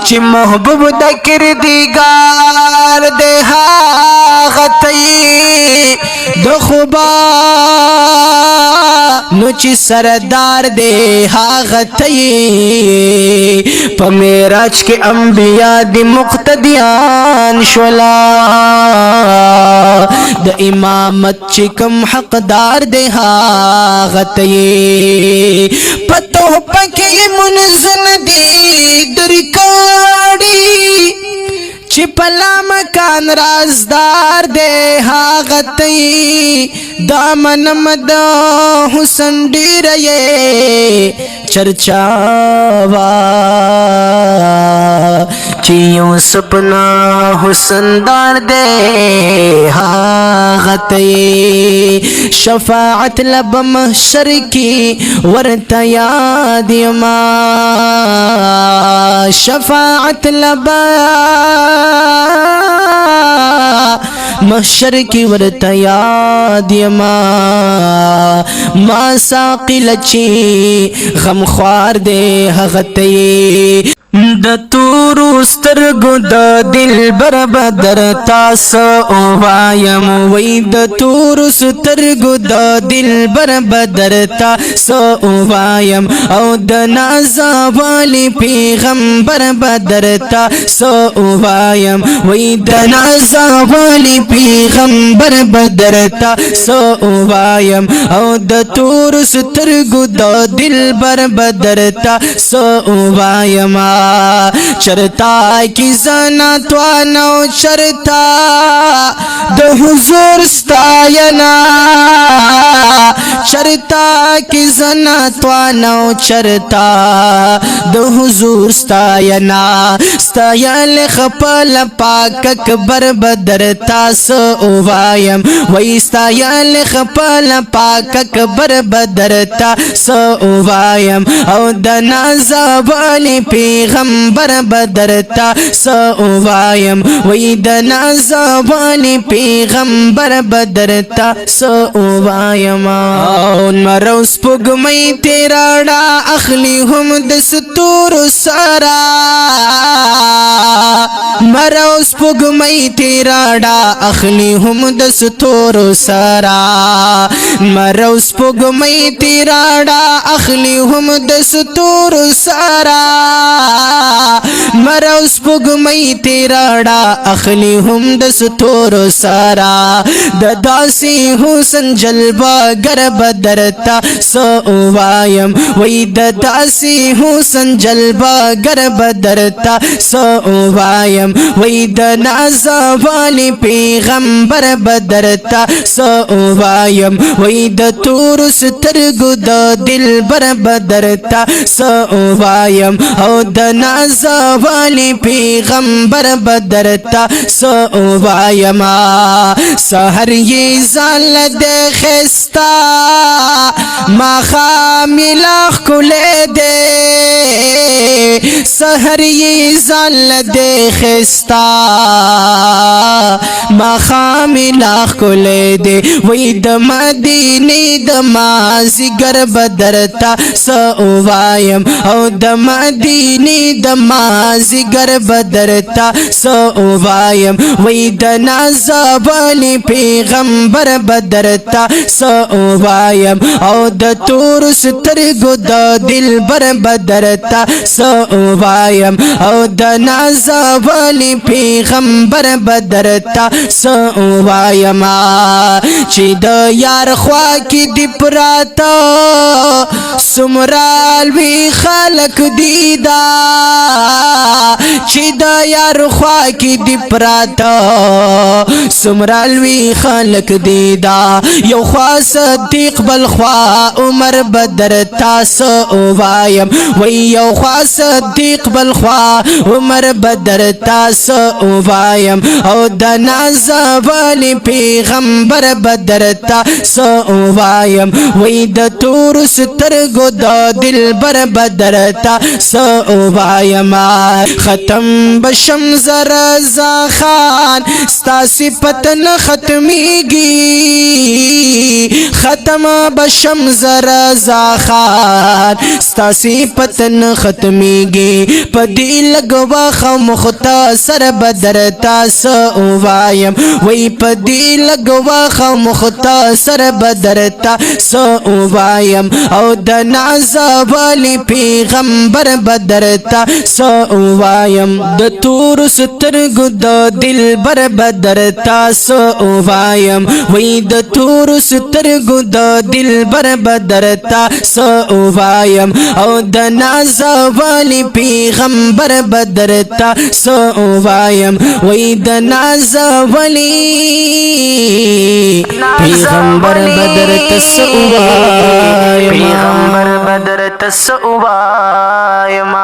چې محبوب د کردګار دې هغه ته د خوبا نو چې سردار دې هغه ته په معراج کې انبیا دي مقتدیان شولا د امامت چې کوم حقدار دې هغه ته پتو پکې منزل دي درکاړي چې پلا مکان رازدار دے هاغتی دامن مد حسن ډیر یې چرچاوا چې یو سپنا حسن دار دے هاغتی شفاعت لب محشر کی ورته یاد ما شفاعت لب محشر کی ورته یاد یما ما ساقی لچی غم خوار دے هغتی د تورو سترګو د دلبر بدر تاسو وایم وای د تورو سترګو د دلبر بدر تاسو وایم او د نازوالي پیغمبر بدر تاسو وایم وای د نازوالي پیغمبر بدر تاسو وایم او د تورو سترګو د دلبر بدر تاسو وایم چرتا کی زنا توانو چرتا د حضور ستاینا چرتا کی زنا توانو چرتا د حضور ستاینا ستایل خپل پاک اکبر بدر تاسو وایم وای ستایل خپل پاک اکبر بدر تاسو وایم او د نازوالي پیغمبر بدرتا سو وایم وی د نازوالي پیغمبر بدرتا سو وایم مرو سپوږمۍ تیراړه اخلی هم د ستور سرا مرو سپوږمۍ تیراړه اخلی هم د ستور سرا مرو سپوږمۍ تیراړه اخلی هم د ستور سرا مرو سپوږمۍ تیراړه اخلی هم د ستور سارا د داسې حسن جلوه گر بدرتا سو وایم وای د داسې حسن جلوه گر بدرتا سو وایم وای د نازوالي پیغمبر بدرتا سو وایم وای د تور سترګو د دلبر بدرتا سو وایم او د نازوالي پیغمبر بدرتا سو وایم سحر یې زال د خستا ما خاملا خله دے سحر یې زال د خستا ما خاملا خله دے وې د مدینه د مازیګر بدرتا سو وایم او د مدینه د مازیګر بدرتا سو وایم وای د نازوالي پیغمبر بدرتا سو وایم او د تور سترګو د دلبر بدرتا سو وایم او د نازوالي پیغمبر بدرتا سو وایم چې د یار خوا کې دی پراته سمرال وی خلق دیدا چې د یار خوا کې دی پراته سمرالوی خلق دیدا یو خوا صدیق بل خوا عمر بدر تاسو وایم وی یو خوا صدیق بل خوا عمر بدر تاسو وایم او د نازوالي پیغمبر بدر تاسو وایم وی د تور سترګو د دلبر بدر تاسو وایم ختم بشم زرزا خان ستا صفت نه ختمیږي ختم بشم زرزا خان ستا صفت نه ختمیږي پدې لګوا خو مختصر بدر تاسو وایم وای پدې لګوا خو مختصر بدر تاسو وایم او د ناز والی پیغمبر بدر تاسو وایم د تور سترګو د دلبر بدر تاسو وایم وای د تور سترګو د دلبر بدر تاسو وایم او د ناز والی پیغمبر بدر تاسو وایم وای د ناز والی پیغمبر بدر تاسو وایم پیغمبر بدر تاسو وایم